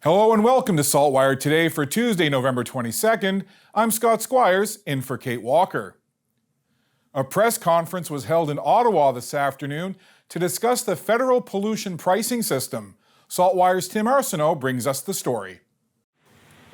Hello and welcome to SaltWire today for Tuesday, November 22nd. I'm Scott Squires, in for Kate Walker. A press conference was held in Ottawa this afternoon to discuss the federal pollution pricing system. SaltWire's Tim Arsenault brings us the story.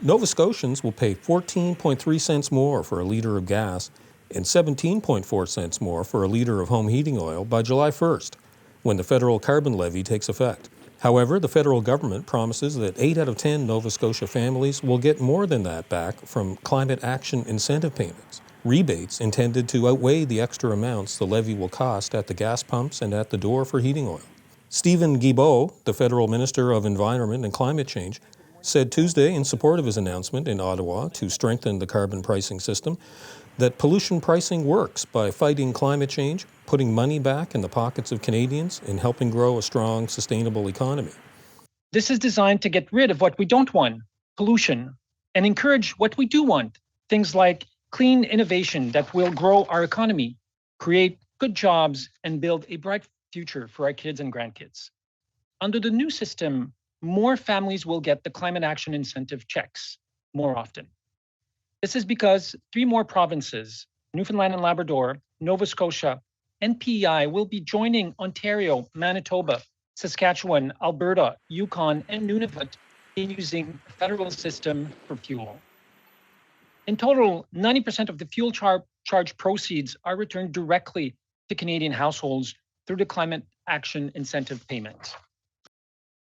Nova Scotians will pay 14.3 cents more for a litre of gas and 17.4 cents more for a litre of home heating oil by July 1st, when the federal carbon levy takes effect. However, the federal government promises that 8 out of 10 Nova Scotia families will get more than that back from climate action incentive payments, rebates intended to outweigh the extra amounts the levy will cost at the gas pumps and at the door for heating oil. Stephen Guilbeault, the federal Minister of Environment and Climate Change, said Tuesday in support of his announcement in Ottawa to strengthen the carbon pricing system that pollution pricing works by fighting climate change, putting money back in the pockets of Canadians, and helping grow a strong, sustainable economy. This is designed to get rid of what we don't want, pollution, and encourage what we do want, things like clean innovation that will grow our economy, create good jobs, and build a bright future for our kids and grandkids. Under the new system, more families will get the climate action incentive checks more often. This is because 3 more provinces, Newfoundland and Labrador, Nova Scotia, and PEI will be joining Ontario, Manitoba, Saskatchewan, Alberta, Yukon, and Nunavut in using the federal system for fuel. In total, 90% of the fuel charge proceeds are returned directly to Canadian households through the climate action incentive payment.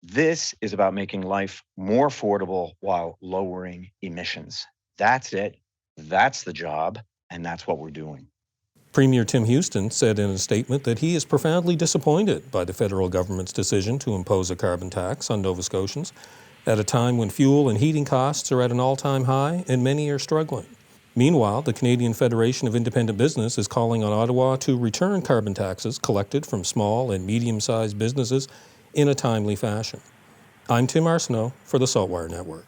This is about making life more affordable while lowering emissions. That's it. That's the job. And that's what we're doing. Premier Tim Houston said in a statement that he is profoundly disappointed by the federal government's decision to impose a carbon tax on Nova Scotians at a time when fuel and heating costs are at an all-time high and many are struggling. Meanwhile, the Canadian Federation of Independent Business is calling on Ottawa to return carbon taxes collected from small and medium-sized businesses in a timely fashion. I'm Tim Arsenault for the SaltWire Network.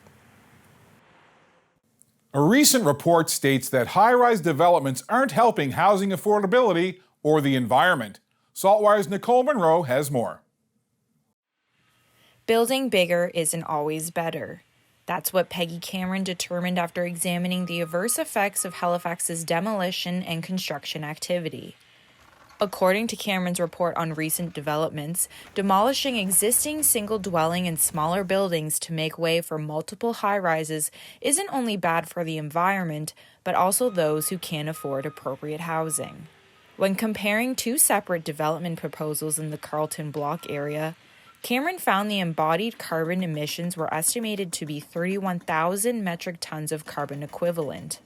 A recent report states that high-rise developments aren't helping housing affordability or the environment. SaltWire's Nicole Monroe has more. Building bigger isn't always better. That's what Peggy Cameron determined after examining the adverse effects of Halifax's demolition and construction activity. According to Cameron's report on recent developments, demolishing existing single-dwelling and smaller buildings to make way for multiple high-rises isn't only bad for the environment, but also those who can't afford appropriate housing. When comparing 2 separate development proposals in the Carleton Block area, Cameron found the embodied carbon emissions were estimated to be 31,000 metric tons of carbon equivalent.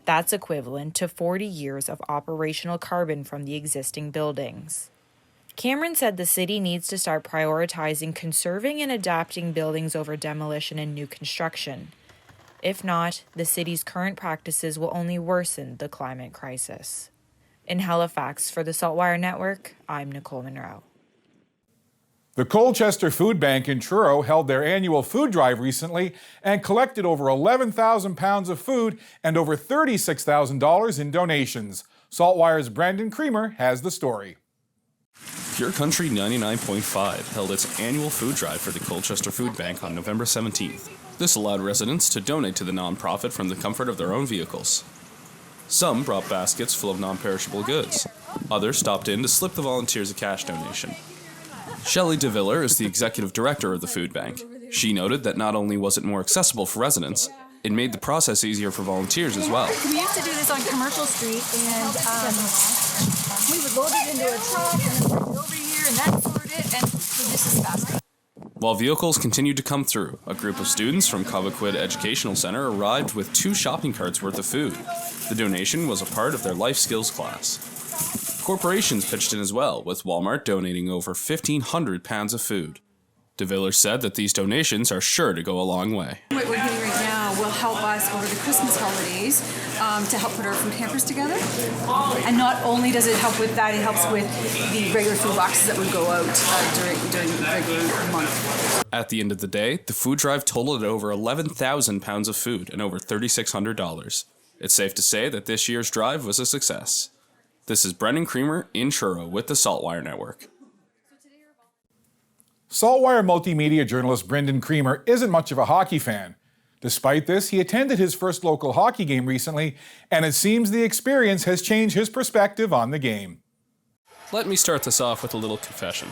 That's equivalent to 40 years of operational carbon from the existing buildings. Cameron said the city needs to start prioritizing conserving and adapting buildings over demolition and new construction. If not, the city's current practices will only worsen the climate crisis. In Halifax, for the SaltWire Network, I'm Nicole Monroe. The Colchester Food Bank in Truro held their annual food drive recently and collected over 11,000 pounds of food and over $36,000 in donations. SaltWire's Brandon Creamer has the story. Pure Country 99.5 held its annual food drive for the Colchester Food Bank on November 17th. This allowed residents to donate to the nonprofit from the comfort of their own vehicles. Some brought baskets full of non-perishable goods. Others stopped in to slip the volunteers a cash donation. Shelley DeViller is the executive director of the food bank. She noted that not only was it more accessible for residents, it made the process easier for volunteers as well. We used to do this on Commercial Street, and we would load it into a truck and then bring it over here, and that sorted it, and so this is faster. While vehicles continued to come through, a group of students from Cobequid Educational Center arrived with 2 shopping carts worth of food. The donation was a part of their life skills class. Corporations pitched in as well, with Walmart donating over 1,500 pounds of food. DeViller said that these donations are sure to go a long way. What we're getting right now will help us over the Christmas holidays to help put our food hampers together. And not only does it help with that, it helps with the regular food boxes that would go out during the regular month. At the end of the day, the food drive totaled over 11,000 pounds of food and over $3,600. It's safe to say that this year's drive was a success. This is Brendan Creamer in Truro with the SaltWire Network. SaltWire multimedia journalist Brendan Creamer isn't much of a hockey fan. Despite this, he attended his first local hockey game recently, and it seems the experience has changed his perspective on the game. Let me start this off with a little confession.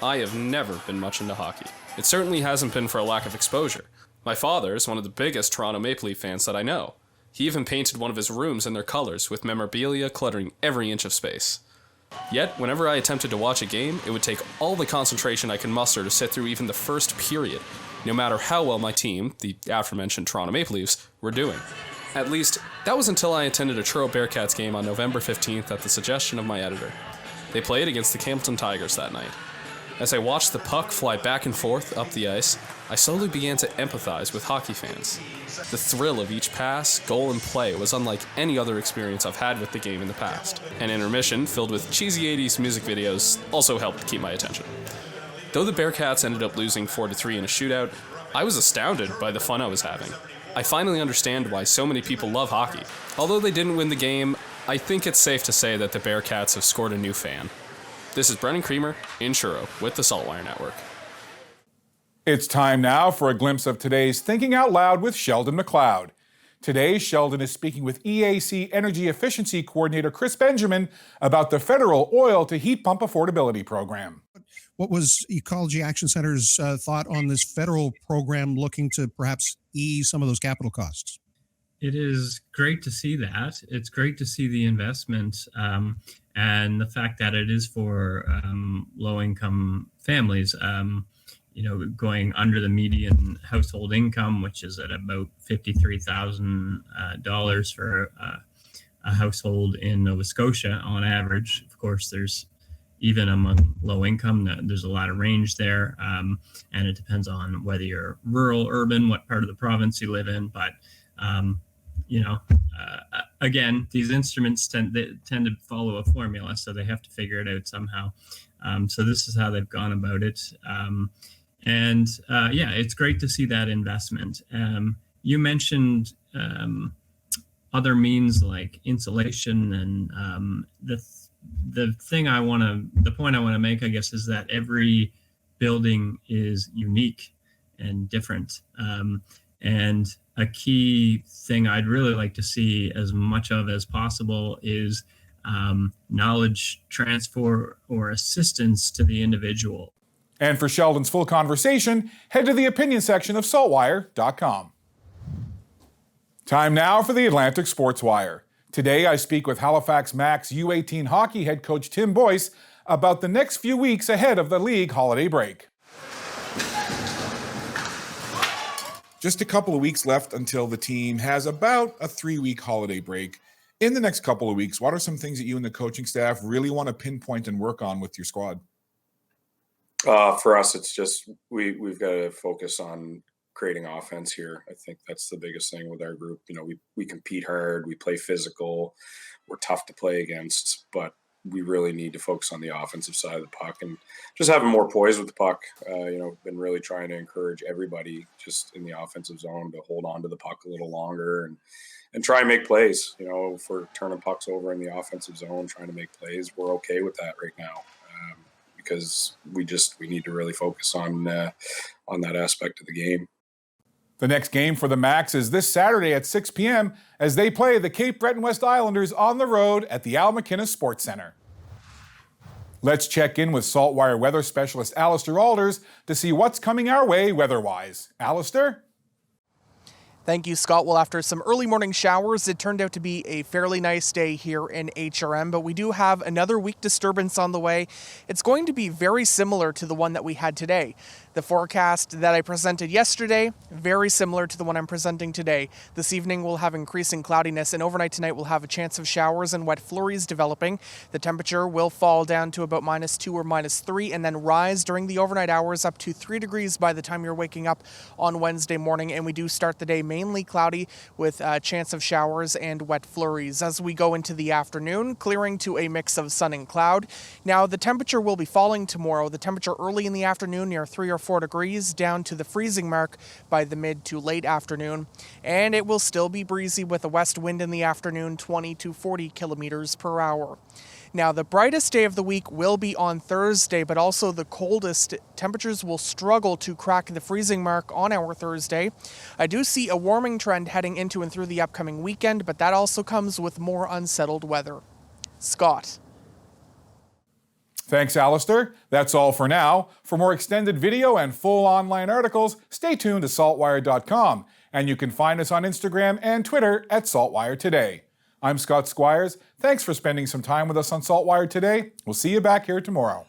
I have never been much into hockey. It certainly hasn't been for a lack of exposure. My father is one of the biggest Toronto Maple Leaf fans that I know. He even painted one of his rooms in their colors, with memorabilia cluttering every inch of space. Yet, whenever I attempted to watch a game, it would take all the concentration I could muster to sit through even the first period, no matter how well my team, the aforementioned Toronto Maple Leafs, were doing. At least, that was until I attended a Truro Bearcats game on November 15th at the suggestion of my editor. They played against the Campbellton Tigers that night. As I watched the puck fly back and forth up the ice, I slowly began to empathize with hockey fans. The thrill of each pass, goal, and play was unlike any other experience I've had with the game in the past. An intermission filled with cheesy 80s music videos also helped keep my attention. Though the Bearcats ended up losing 4-3 in a shootout, I was astounded by the fun I was having. I finally understand why so many people love hockey. Although they didn't win the game, I think it's safe to say that the Bearcats have scored a new fan. This is Brendan Creamer in Truro with the SaltWire Network. It's time now for a glimpse of today's Thinking Out Loud with Sheldon McLeod. Today, Sheldon is speaking with EAC Energy Efficiency Coordinator Chris Benjamin about the federal oil to heat pump affordability program. What was Ecology Action Center's thought on this federal program looking to perhaps ease some of those capital costs? It is great to see that. It's great to see the investment and the fact that it is for low-income families, going under the median household income, which is at about $53,000 for a household in Nova Scotia on average. Of course, there's even among low income, there's a lot of range there, and it depends on whether you're rural, urban, what part of the province you live in. But again, these instruments tend to follow a formula, so they have to figure it out somehow. So this is how they've gone about it. It's great to see that investment. You mentioned other means like insulation, and the point I want to make, I guess, is that every building is unique and different. And a key thing I'd really like to see as much of as possible is knowledge transfer or assistance to the individual. And for Sheldon's full conversation, head to the opinion section of saltwire.com. Time now for the Atlantic Sports Wire. Today I speak with Halifax Max U18 hockey head coach Tim Boyce about the next few weeks ahead of the league holiday break. Just a couple of weeks left until the team has about a 3-week holiday break. In the next couple of weeks, what are some things that you and the coaching staff really want to pinpoint and work on with your squad? For us, it's just we've got to focus on creating offense here. I think that's the biggest thing with our group. We compete hard, we play physical, we're tough to play against, but we really need to focus on the offensive side of the puck and just having more poise with the puck. Been really trying to encourage everybody just in the offensive zone to hold on to the puck a little longer and try and make plays. If we're turning pucks over in the offensive zone, trying to make plays, we're okay with that right now. Because we need to really focus on that aspect of the game. The next game for the Max is this Saturday at 6 p.m. as they play the Cape Breton West Islanders on the road at the Al McInnes Sports Centre. Let's check in with SaltWire weather specialist Alistair Alders to see what's coming our way weather-wise. Alistair? Thank you, Scott. Well, after some early morning showers, it turned out to be a fairly nice day here in HRM, but we do have another weak disturbance on the way. It's going to be very similar to the one that we had today. The forecast that I presented yesterday, very similar to the one I'm presenting today. This evening we'll have increasing cloudiness, and overnight tonight we'll have a chance of showers and wet flurries developing. The temperature will fall down to about -2 or -3 and then rise during the overnight hours up to 3 degrees by the time you're waking up on Wednesday morning. And we do start the day mainly cloudy with a chance of showers and wet flurries. As we go into the afternoon, clearing to a mix of sun and cloud. Now the temperature will be falling tomorrow. The temperature early in the afternoon near 3 or 4 degrees down to the freezing mark by the mid to late afternoon. And it will still be breezy with a west wind in the afternoon, 20 to 40 kilometers per hour. Now, the brightest day of the week will be on Thursday, but also the coldest. Temperatures will struggle to crack the freezing mark on our Thursday. I do see a warming trend heading into and through the upcoming weekend, but that also comes with more unsettled weather. Scott. Thanks, Alistair. That's all for now. For more extended video and full online articles, stay tuned to saltwire.com. And you can find us on Instagram and Twitter at SaltWire Today. I'm Scott Squires. Thanks for spending some time with us on SaltWire today. We'll see you back here tomorrow.